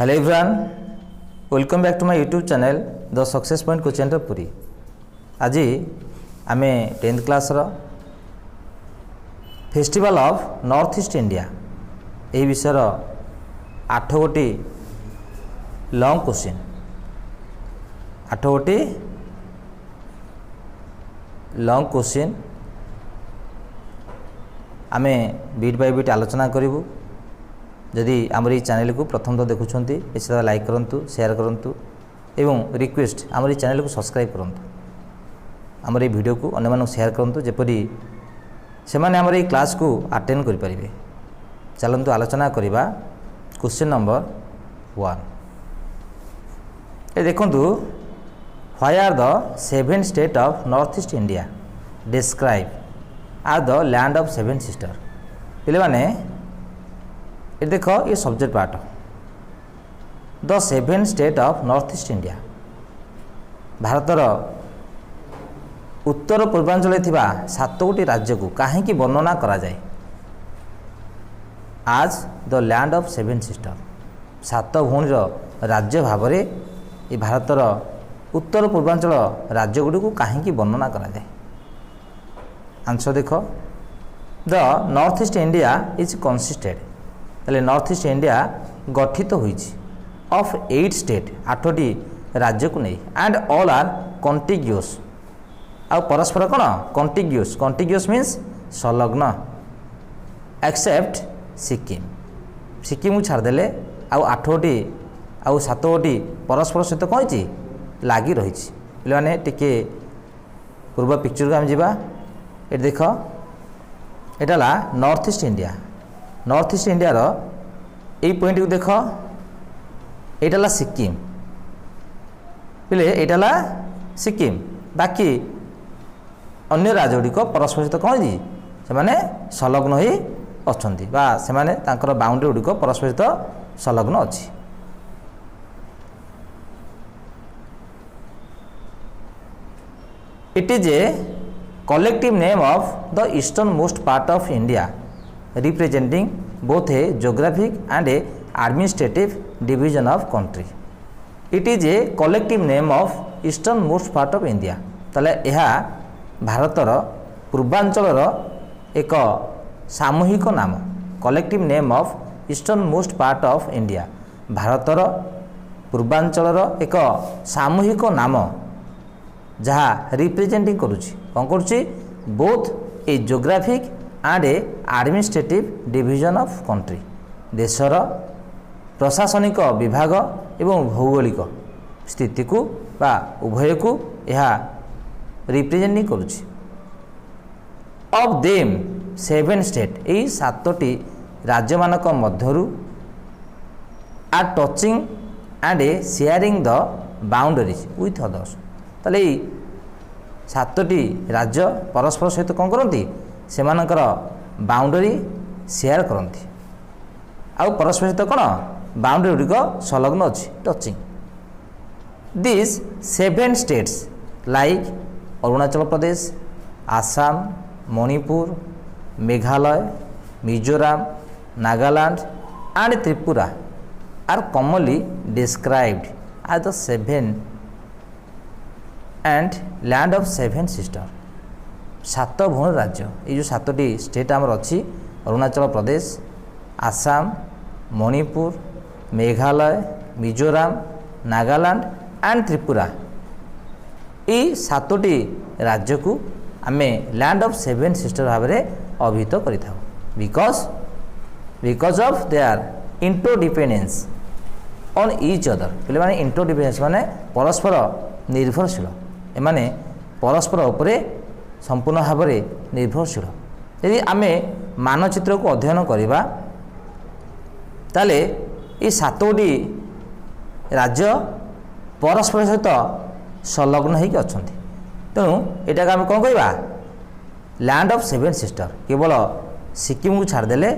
Hello everyone, welcome back to my YouTube channel The Success Point Coaching Center Puri. आज आमे 10th class रो festival of north east India यही विषय 8 गोटी long question 8 गोटी long question आमे bit by bit आलोचना करिवु। जदि आमर चैनल को प्रथम तो देखुंत निश्चित लाइक करूँ शेयर करूँ एवं रिक्वेस्ट आमर चैनल को सब्सक्राइब करूँ आमर वीडियो को अन्य मानक शेयर करूँ जेपरी से माने आमर क्लास को अटेंड करें। चलतु आलोचना करवा क्वेश्चन नंबर 1 ये देखु why are the 7 state of north east India describe are the land of 7 sister पे माने ये देख ये subject part the 7 state of north east India भारतर उत्तर पूर्वांचल 7 गोटी राज्य को कहीं वर्णना करा जाए आज द लैंड ऑफ 7 सिस्टर 7 भौणीर राज्य भाव में ये भारतर उत्तर पूर्वांचल राज्य गुड़ी को कहीं वर्णना करा जाए। आंसर देख the north east India is consisted ताले नॉर्थ ईस्ट इंडिया गठित होईछि ऑफ 8 स्टेट 8टी राज्य को नहीं एंड ऑल आर कॉन्टिग्यूअस आ परस्पर कौन कॉन्टिग्यूअस कॉन्टिग्यूअस मीन्स संलग्न एक्सेप्ट सिक्किम सिक्किम को छाड़देले आउ 8टी आउ 7 गोटी परस्पर सहित कौन होइछि लागी रही पे मैंने टिके पूर्व पिक्चर को आम जावा ये देख यहाँ north east India north east India रो यही पॉइंट को देख यहाँ सिक्किम पे यहाँ सिक्किम बाकी अन्य राज्य गुड़िक परस्पर सहित कौन से माने संलग्न ही अच्छी से माने तांकर बाउंड्री गुड़िक परस्पर सहित संलग्न अच्छी। It is a collective name of the easternmost part of India, representing both a geographic and a administrative division of country. It is a collective name of easternmost part of India. ताले यह भारतर पूर्वांचल एक सामूहिक नाम collective name of easternmost part of India. भारतर Purvanchal एक सामूहिक नाम जहाँ representing करुच्ची कौन करुच्ची both a geographic and a administrative division of country देशर प्रशासनिक विभाग एवं भौगोलिक स्थिति को बा उभय को यह रिप्रेजेंटिंग करुच्ची। ऑफ देम 7 स्टेट यही 7टी राज्य मानक मध्यरु are touching and a sharing the boundaries with others ताले 7टी राज्य परस्पर सहित कौन करती से बाउंडरी शेयर करती आउ परस्पर सहित कौन बाउंडरी गुड़िक संलग्न अच्छी touching this 7 states like Arunachal Pradesh Assam Manipur Meghalaya Mizoram Nagaland and Tripura are commonly described as the 7 and land of 7 sister 7 भौण राज्य ये जो 7टी स्टेट आमर अच्छी अरुणाचल प्रदेश आसाम मणिपुर मेघालय मिजोराम नागालैंड एंड त्रिपुरा ये 7टी राज्य को आमे लैंड ऑफ 7 सिस्टर भाव में अभिहित करिथाउ because of their interdependence on each other पे माने इंटरडिपेंडेंस माने परस्पर निर्भरशील एमाने परस्पर उपरे संपूर्ण भाव में निर्भरशील। यदि आमे मानचित्र को अध्ययन करवा ताले ये 7टी राज्य परस्पर सहित संलग्न होकर अच्छा तेणु यहाँ आम कौन कहवा लैंड ऑफ 7 सिस्टर केवल सिक्किम को छाड़देले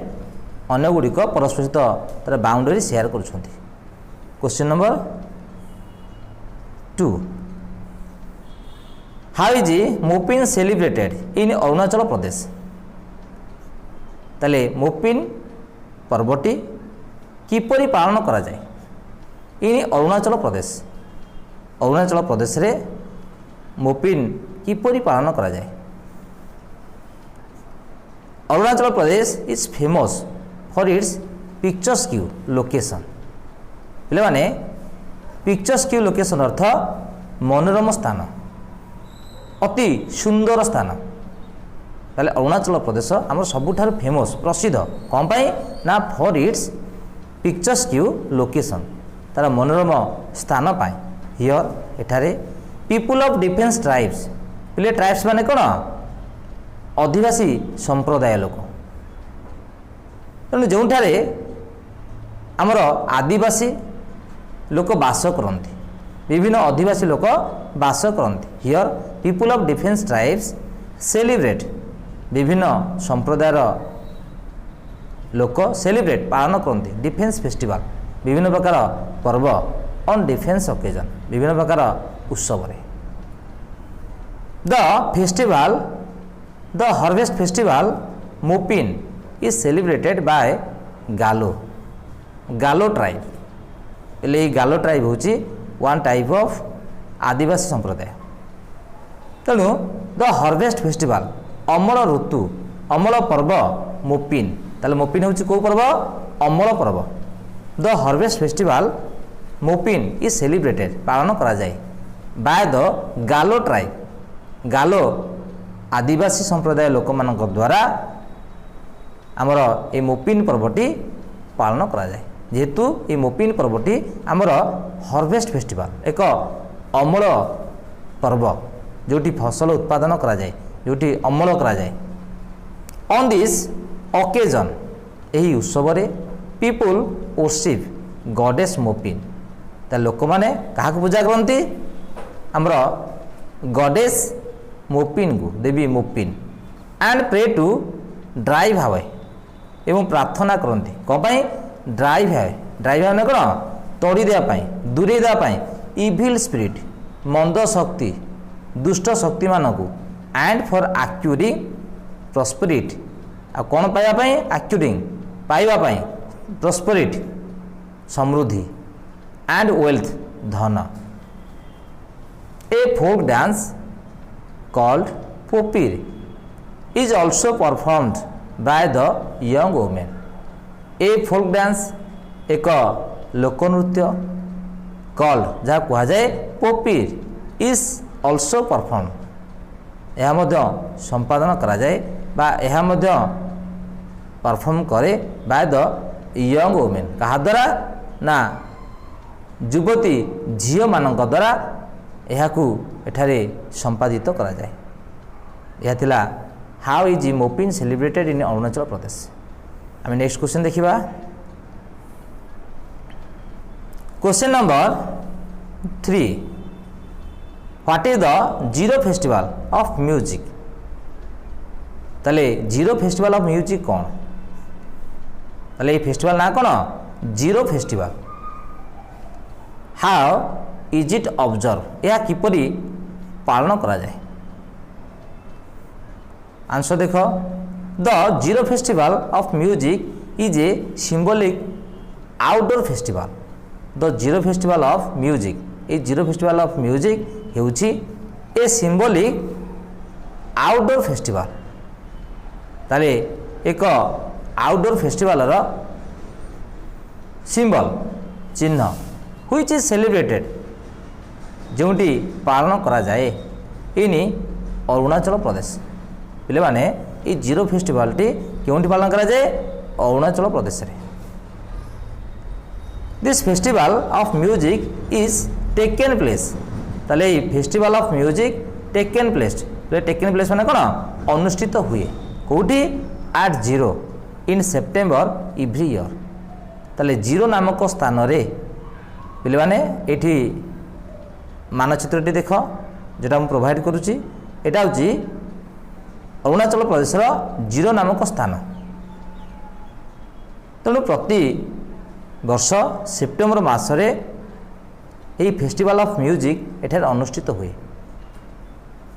अन्य गुड़िक परस्पर सहित तार बाउंडरी शेयर कर। Question number 2 how is Mopin celebrated in Arunachal Pradesh ताले मोपिन पर्वटी किपरि पालन करा जाए इन अरुणाचल प्रदेश अरुणाचल प्रदेश रे मोपिन किपरि पालन करा जाए। Arunachal Pradesh is famous for its picturesque location. पिले माने पिक्चर्सक्यू लोकेशन अर्थ मनोरम स्थान, अति सुंदर स्थान। ताले अरुणाचल प्रदेश आम सबुठार फेमस प्रसिद्ध कौन पाई ना फॉर इट्स पिक्चर्सक्यू लोकेशन, तार मनोरम स्थान पाई। हियर एठारे पीपुल ऑफ डिफरेंट ट्राइब्स, पिले ट्राइब्स माने कौन आदिवासी संप्रदाय लोक। तेणु जो आमर आदिवासी लोक बास करती, विभिन्न आदिवासी लोक बास करती। Here people of different tribes celebrate, विभिन्न संप्रदायर लोक सेलिब्रेट पालन करती डिफेन्स फेस्टिवल, विभिन्न प्रकार पर्व ऑन डिफेन्स ओकेजन, विभिन्न प्रकार उत्सव। The festival the harvest festival Mopin is celebrated by गालो ट्राइब। ये गालो ट्राइब हूँ वन टाइप ऑफ आदिवासी संप्रदाय। तेणु द हार्वेस्ट फेस्टिवल अमल ऋतु अमल पर्व मोपिन, ताले मोपिन हूँ कौ पर्व अमल पर्व। The harvest festival Mopin is celebrated पालन करा जाए बाय द गालो ट्राइब, गालो आदिवासी संप्रदाय लोक मान द्वारा आमर ए मोपिन पर्वटी पालन करा जाए। जेहेतु ये मोपिन पर्वटी आमर हार्वेस्ट फेस्टिवल एक अमल पर्व, जोटी फसल उत्पादन करा जाए, जोटी अमल करा जाए। ऑन दिस ओकेजन यही उत्सव रे पीपुल वर्शिप गॉडेस मोपिन, ता लोक माने कहा पूजा करती आमर गॉडेस मोपिन को, देवी Mopin, and pray to drive away एवं प्रार्थना करती कौन पाई ड्राइव हावे। ड्राइव हावे कौन तोड़ी देवाई दूरे देवाई इविल स्पिरिट मंद शक्ति दुष्ट शक्ति मानक, एंड फॉर एक्यूरिंग प्रॉस्पेरिटी आ कौन पाइबा एक्यूरिंग पाइबापी प्रॉस्पेरिटी समृद्धि एंड वेल्थ धन। A folk dance called Popir is also performed by the young women। A folk dance एक लोकनृत्य कॉल्ड जहाँ कह जाए पोपीर इज ऑल्सो परफॉर्म, यह संपादन करा जाए बा यह परफॉर्म करे बाय द यंग वुमेन। कहा द्वारा ना युवती झील मान द्वारा यह एठारे संपादित करा जाए। यह थिला how is Mopin celebrated in Arunachal Pradesh. आम नेक्स्ट क्वेश्चन देखिबा। Question number 3, what is the Ziro festival of music. ताले जीरो फेस्टिवल ऑफ म्यूजिक कौन, ताले ये फेस्टिवल ना कौन Ziro festival. How is it observe, यह किपरि पालन करा जाए। आंसर देख, the Ziro festival of music is a symbolic outdoor festival. The Ziro festival of music, a Ziro festival of music हेउछि A symbolic outdoor festival. ताले एक आउटडोर फेस्टिवल रो सिंबल चिन्ह व्हिच इज सेलिब्रेटेड जोटी पालन करा जाए इन अरुणाचल प्रदेश। पिले माने ये जीरो फेस्टिवल टी क्योंटी पालन करा जाए अरुणाचल प्रदेश रे। This festival of music is taken place, ताले festival of music taken place, taken place माने कौन अनुष्ठित हुए कौटी at Ziro in September every year. ताले जीरो नामक स्थान रे पिले माने एठी मानचित्रटी देख जोटा मुझे प्रोवाइड करुच्ची, यहाँ हूँ अरुणाचल प्रदेश जीरो नामक स्थान। तेणु प्रति वर्ष सेप्टेम्बर मासरे यही फेस्टिवल ऑफ म्यूजिक एठार अनुष्ठित हुए।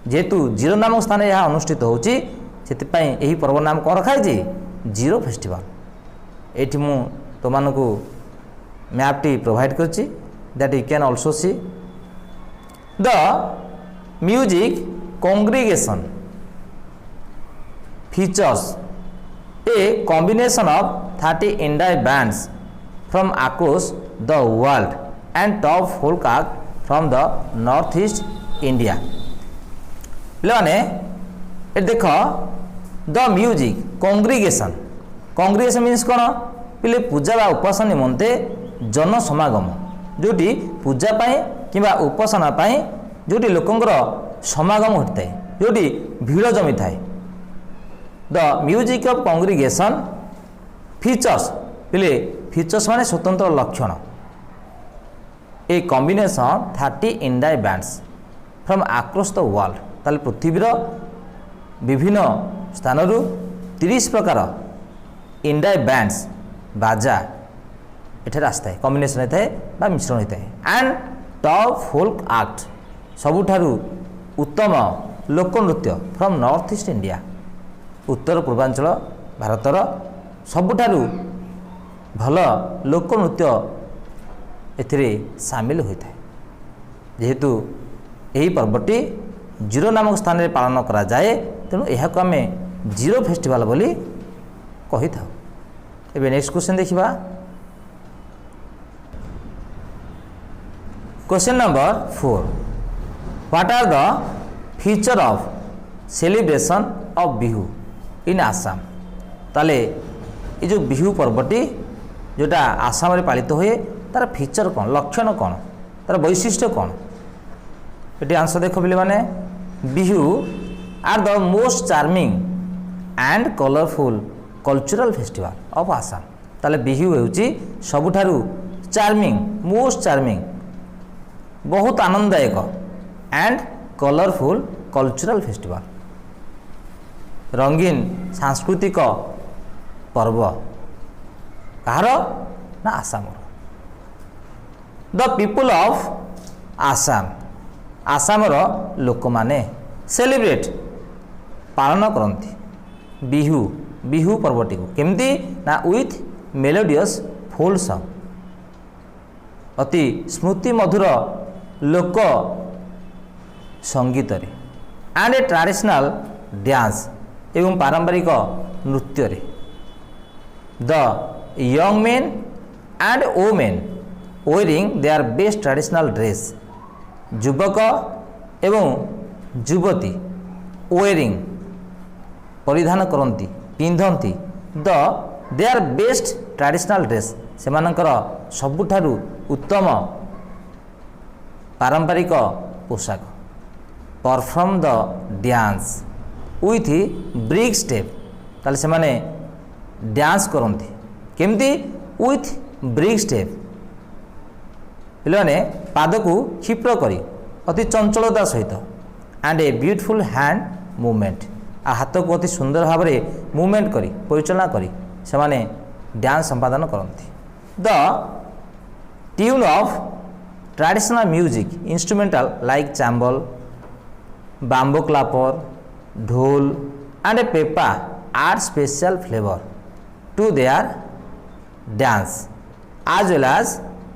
जेहेतु जीरो नामक स्थान यह अनुष्ठित होची यही पर्व नाम कौन रखाई जीरो फेस्टिवल। ये तुम मैपटी provide करुच्ची that you can also see. The music congregation features a combination of 30 indie bands from across the world and top folk act from the northeast India. पिलाने ए देख द म्यूजिक कॉन्ग्रिगेशन मीन्स कौन पिले पूजा बा उपासना निमंते जन समागम जोटी पूजा पाए किंबा उपासना पाए जोटी लोकंकर समागम होता है जोटी भीड़ जमी थाए. The music of congregation features पिले फीचर्स माने स्वतंत्र लक्षण a combination 30 indie bands from across the world ताले पृथ्वीर विभिन्न स्थान 30 प्रकार इंडाई बैंड्स बाजा एठार आसता है कॉम्बिनेशन होता है बा मिश्रण होता है एंड टॉप फोल्क आक्ट सबुठारु उत्तम लोकनृत्य फ्रॉम नॉर्थ ईस्ट इंडिया उत्तर पूर्वांचल भारतर सबुठारु भल लोकनृत्य एथिरे सामिल होता है जेहेतु यही पर्वटी जीरो नामक स्थान में पालन करा जाए तेणु यह को आम जीरो फेस्टिवल बोली कही था. एबे नेक्स्ट क्वेश्चन देखिबा. Question number 4 what are the feature of celebration of Bihu in Assam. ताले ये जो बिहू पर्वटी जोटा आसाम रे पालित हुए तार फीचर कौन लक्षण कौन तार वैशिष्ट्य कौन ये आंसर देख पे मैंने Bihu are the most charming and colourful cultural festival of Assam. ताले बिहू होउची सबुठारु चार्मिंग मोस्ट चार्मिंग बहुत आनंददायक एंड कलरफुल कल्चरल फेस्टिवल रंगीन सांस्कृतिक पर्व कहार ना Assam. The people of Assam आसामर लोक माने सेलिब्रेट पालन करती बिहू बिहू पर्वटी को केमती ना विथ मेलोडियस फोल सॉन्ग अति स्मृति मधुर लोक संगीत एंड ए ट्रेडिशनल डांस एवं पारंपरिक नृत्य. The young men and women wearing their best traditional dress युवक एवं युवती वेयरिंग परिधान करती पिंधती the their best traditional dress से सबुठारु उत्तम पारंपरिक पोशाक perform the dance with brisk step ताले से माने डांस करती केमती विथ ब्रिक स्टेप पे पाद को क्षिप्र करी अति चंचलता सहित and a beautiful hand movement आ हाथ को अति सुंदर भाव में मूवमेंट करी परिचालना करी से माने डांस संपादन करती. The tune of traditional music instrumental like cymbal bamboo clapper dhol and a pepa are special flavour to their dance as well as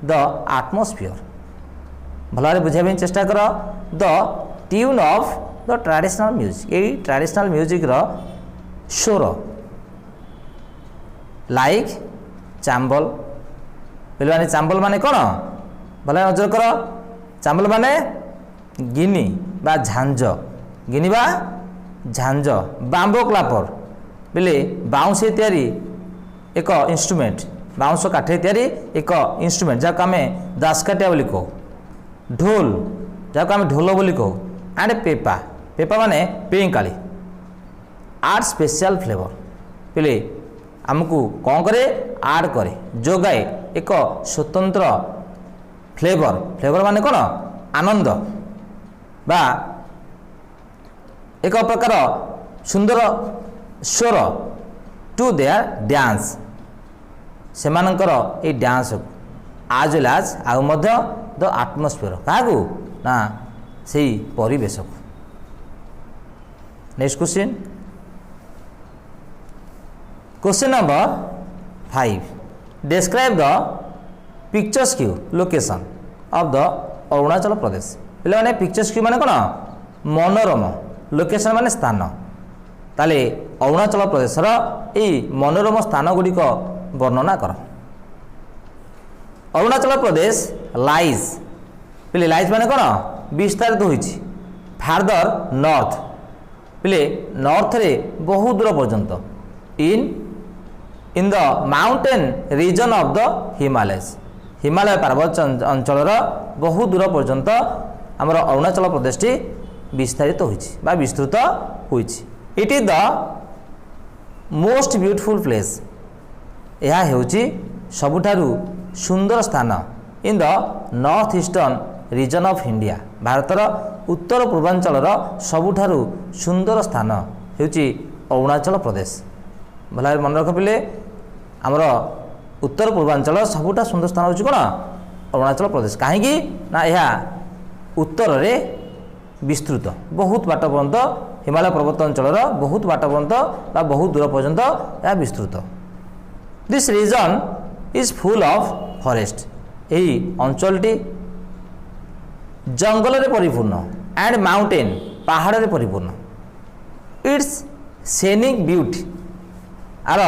the atmosphere. भल भाव बुझाई चेष्टा कर the tune of the traditional music ये ट्रेडिशनल म्यूजिक रो स्वर like Chambal पे चाम्बल माने कौन भल नजर कर चाम्बल माने गिनी बा झांझ गिनी बा झांझ बाम्बो क्लापर बेले बाउंस तैयारी एक इंस्ट्रूमेंट बाउंस काठे तैयारी एक इंस्ट्रूमेंट जहाँ आम दासकाटिया बोली कहू ढोल जहाँ आम ढोल बोली कहू एंड पेपा पेपा माने पेंकाली आर स्पेशल फ्लेवर पे आमको कौन करे आड करे जोगाए एक स्वतंत्र फ्लेवर फ्लेवर माने कौन आनंद बा एक प्रकार सुंदर स्वर टू देयर डांस से डांस आज वेल आज आउ द आटमोस्फियर क्या ना से परिवेश को. Next question question number 5 describe the picturesque location of the Arunachal Pradesh पे मैंने पिक्चर्स माने कौन मनोरम लोकेशन माने स्थान ताले अरुणाचल प्रदेशर यही मनोरम स्थान गुड़िक वर्णना कर अरुणाचल प्रदेश लाइज पे लाइज माने कौन विस्तारित होइछि फार्दर नॉर्थ पे नॉर्थ रे बहुत दूर पर्यंत in the mountain region of the Himalayas Himalaya पर्वत अंचल बहुत दूर पर्यंत आमर अरुणाचल प्रदेश टी विस्तारित होइछि बा विस्तृत होइछि it is the most beautiful place यह हेउछि सबुठारु सुंदर स्थान in the north eastern region of India भारतर उत्तर पूर्वांचल सबुठारु सुंदर स्थान हेउछि अरुणाचल प्रदेश भला मन रख पिले आमर उत्तर पूर्वांचल सबुठा सुंदर स्थान होछि कोन अरुणाचल प्रदेश कहीं ना यह उत्तर रे विस्तृत बहुत बाट पर्यंत हिमालय पर्वत अंचल बहुत बाट पर्यंत बहुत दूर पर्यंत यह विस्तृत this region is full of forest यही अंचलटी जंगल रे परिपूर्ण एंड माउंटेन पहाड़ रे परिपूर्ण इट्स सीनिक ब्यूटी आर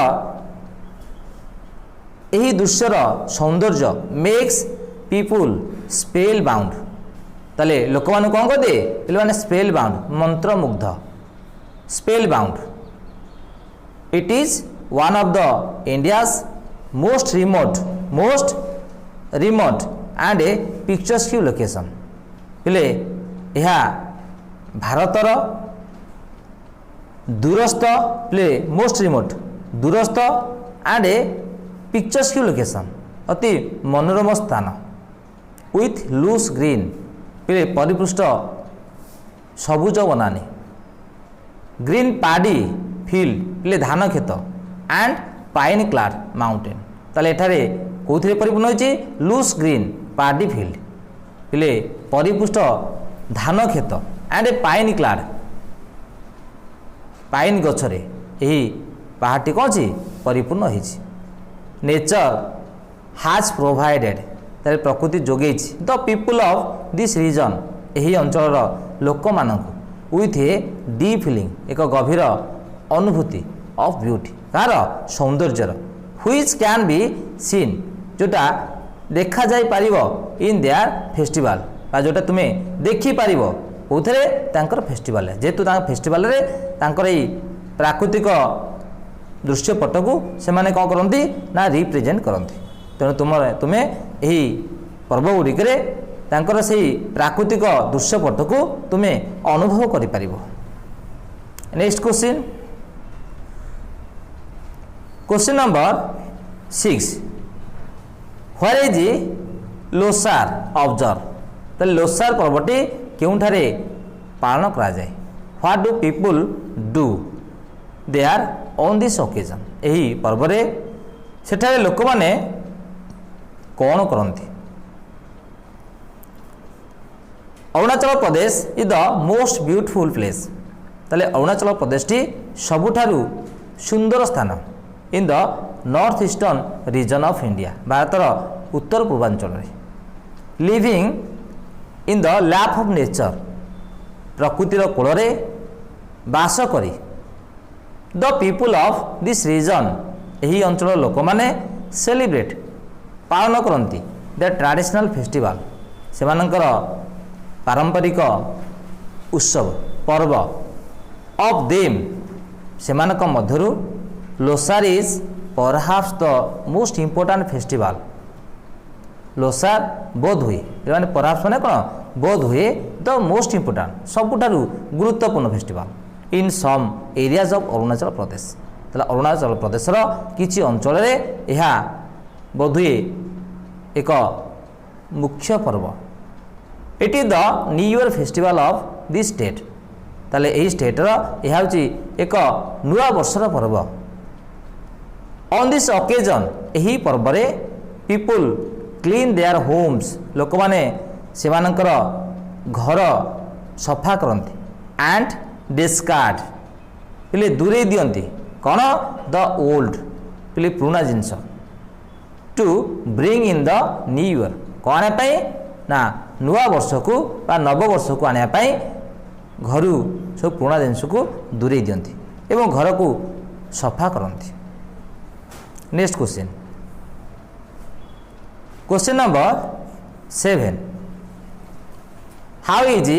यही दृश्यर सौंदर्य मेक्स पीपुल स्पेल बाउंड ताले लोक मैंने कौन कर दिए पे मैंने स्पेल बाउंड मंत्रमुग्ध spellbound it is one of the India's most remote and a picturesque location पे यह भारतर दूरस्थ प्ले मोस्ट रिमोट दूरस्थ एंड ए पिक्चर्सक्यू लोकेशन अति मनोरम स्थान विथ लूस ग्रीन पे परिपृष्ठ सबुज बनानी ग्रीन पाडी फील्ड पे धान खेत एंड पाइन क्लाड माउंटेन ताले एठारे कोथिरे परिपूर्ण होइछि लूस ग्रीन पाडी फील्ड पे परिपृष्ठ धान खेत and a pine clad pine गछरे यही पहाड़टी कौन सी परिपूर्ण होइछि नेचर हाज प्रोवाइडेड तारे प्रकृति जोगे the people of this region यही अंचल लोक मानक विथ ए डीप फीलिंग एक गभीर अनुभूति ऑफ ब्यूटी तार सौंदर्यर व्हिच कैन बी सीन जोटा देखा जाई पारिबो इन देयर फेस्टिवल बा जोटा तुमे देखि पारिबो उथरे तांकर फेस्टिवल जेतु तांकर फेस्टिवल रे तांकर ई प्राकृतिक दृश्यपट को से माने कौन करती ना रिप्रेजेंट करती तेणु तुम्हें यही पर्व गुड़िक से प्राकृतिक दृश्यपट को तुम्हें अनुभव कर। Next question number 6 where is Losar observe तो लोसार पर्वटी केउठारे पालन करा जाए what do people do they are on this occasion यही पर्व सेठारे लोक माने कौन करती Arunachal Pradesh is the most beautiful place ताले अरुणाचल प्रदेश टी सबुठारु सुंदर स्थान in the north eastern region of India भारतर उत्तर पूर्वांचल living in the lap of nature प्रकृतिर कूल बास करी the people of this region यही अंचल लोक माने सेलिब्रेट पालन करती द ट्रेडिशनल फेस्टिवल से पारंपरिक उत्सव पर्व ऑफ देम से मध्यरु Losar is perhaps the most important festival Losar बोध हुए माने परहाप्स माने कौन बोध हुए द मोस्ट इम्पोर्टेंट सबुठारु गुरुत्वपूर्ण festival in some areas of Arunachal Pradesh ताला अरुणाचल प्रदेशर किछि अंचल यह बोधुए एक मुख्य पर्व it is the new year festival of this state ताले एही स्टेटर यह हूँ एक नुआ वर्षर पर्व ऑन दिस ओकेजन यही पर्व पीपुल क्लीन देयर होम्स लोक माने सेमानकर घर सफा करती एंड डिस्कार्ड पे दूरे दियंती कौन द ओल्ड पे पुराना जिनस to bring in the new year कौन पाई ना नुआ वर्ष को बा नववर्ष को आने घर सब पुराना जिनस को दूरे दियंती एवं घर को सफा करती। Next question, question number 7, how is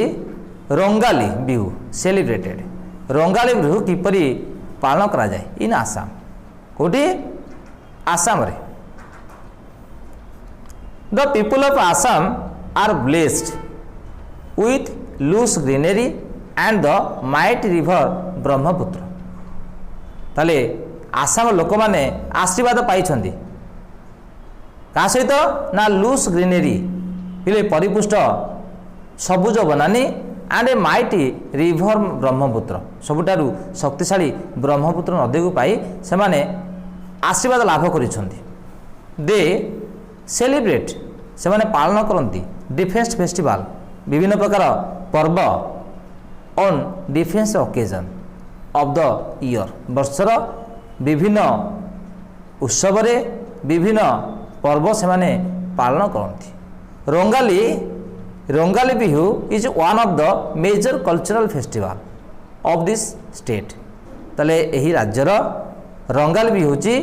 Rangali Bihu celebrated? Rangali Bihu किपरि पालन करा जाए इन आसाम? कोठी? आसाम रे। The people of Assam are blessed with lush greenery and the mighty river Brahmaputra. ताले आसाम लोक माने आशीर्वाद पाई क्या सहित ना लूस ग्रीनरी पिले परिपुष्ट सबुज बनानी and a mighty river Brahmaputra सबुठारु शक्तिशाली ब्रह्मपुत्र नदी को पाई से माने आशीर्वाद लाभ करिसेंती। दे सेलिब्रेट से माने पालन करती डिफेंस फेस्टिवल विभिन्न प्रकार पर्व on different occasion of the year वर्षर विभिन्न उत्सव विभिन्न पर्व से माने पालन करती। Rangali Bihu is one of the major cultural festival of this state. ताले एही राज्यर रंगाली बिहू होची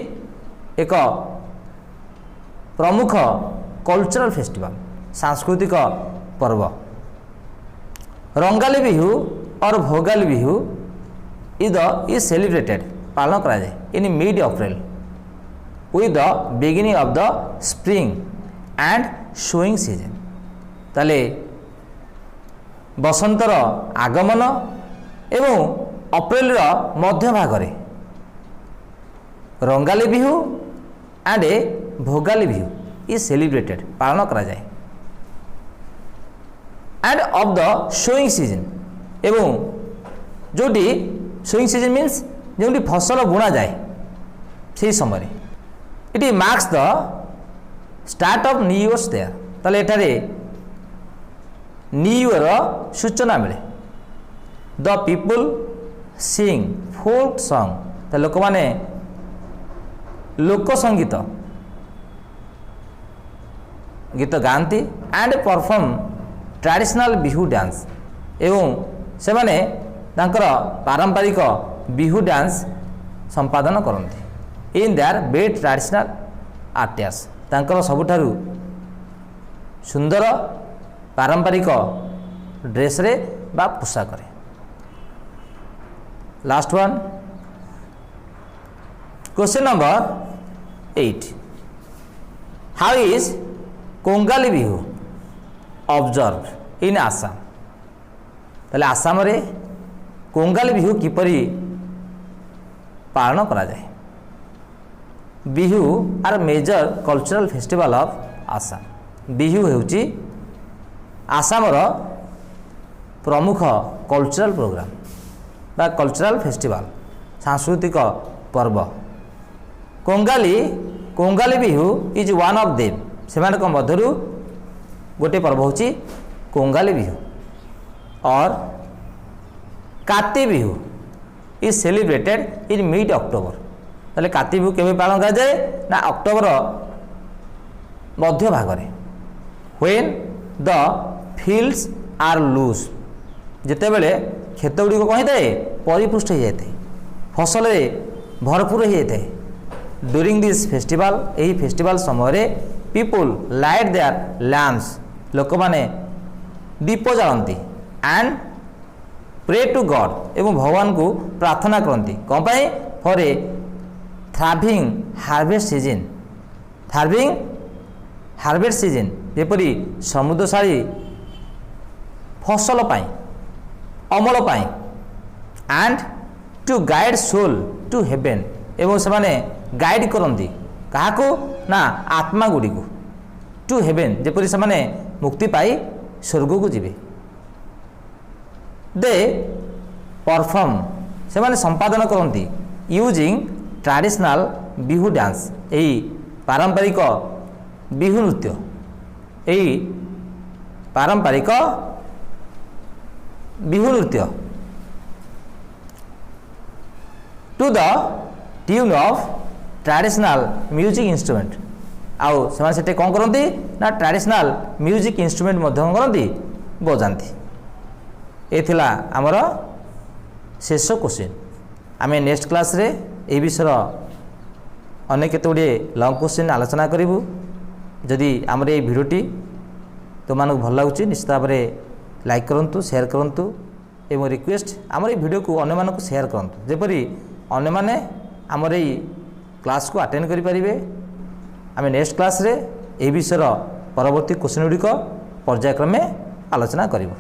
एक प्रमुख कल्चरल फेस्टिवल सांस्कृतिक पर्व। रंगाली बिहू और भोगाली बिहू इज सेलिब्रेटेड पालन करा जाए in mid April with the beginning of the spring and sowing season। ताले बसंतर आगमन एवं अप्रैल मध्य भागरे Rangali Bihu and a Bhogali Bihu is celebrated पालन करा जाए end of the sowing season एवं जोटी सोइंग सीजन मीन्स जो फसल बुणा जाए से समय it marks the start of new years there. ताले एठारे न्यू इयर सूचना मिले। The people sing folk song लोक माने लोक संगीत गीत गाती and perform traditional Bihu dance एवं से माने तांकर पारंपरिक बिहू डांस संपादन करती in their best traditional attires तांकर सबुठारु सुंदर पारंपरिक ड्रेस रे बा पोशाक रे। Last one, question number 8, how is Kongali Bihu observe in Assam? ताले आसाम रे कोंगाली बिहू किपरि पालन करा जाए? Bihu are major cultural festival of Assam. Bihu हेउची आसामर प्रमुख कल्चरल प्रोग्राम बा कल्चरल फेस्टिवल सांस्कृतिक पर्व। Kongali Bihu is one of them से मध्यरु गोटे पर्व होची कोंगाली बिहू। और Kati Bihu is celebrated in mid October. ताले काती बिहू केबे पालन करा जाए ना अक्टोबर मध्य भागरे when the fields are lush जिते बेले खेत गुड़िक कहीं थाए परिपुष्ट हो जाए फसल भरपूर हो जाए। ड्यूरिंग दिस फेस्टिवल यही फेस्टिवल समय पीपुल लाइट देयर लैम्प्स लोक माने दीप जालती एंड प्रे टू गॉड एवं भगवान को प्रार्थना करती कौन पाई for a thriving harvest season जेपरी समुद्रशाली फसल पाई अमल पाई and to guide soul to heaven एवं से माने गाइड करती क्या ना आत्मा गुड़ी को टू हेवेन जेपरी से माने मुक्ति पाई स्वर्ग को जीवे। दे परफॉर्म से माने संपादन करती यूजिंग ट्रेडिशनल बिहू डांस यही पारंपरिक बिहू नृत्य यही पारंपरिक बिहू नृत्य to the tune of traditional music instrument आउ से सेठी कौन करती ना ट्रेडिशनल म्यूजिक इंस्ट्रूमेंट कौन करती बजाती। ये थिला आमर शेष क्वेश्चन। आम नेक्स्ट क्लास रे ए विषय अनेक केतोड़े लॉन्ग क्वेश्चन आलोचना करूँ। जदि आमर ये भिडियोटी तुम मानक भल लगुच निश्चित भाव में लाइक करूँ शेयर करूँ एवं रिक्वेस्ट आमर ये वीडियो को अन्य मानक शेयर करूँ जेपरी अन्य माने आमर ये क्लास को अटेंड करें। आम नेक्स्ट क्लास रे ए विषय परवर्ती क्वेश्चन गुड़िक पर्यायक्रमे आलोचना करूँ।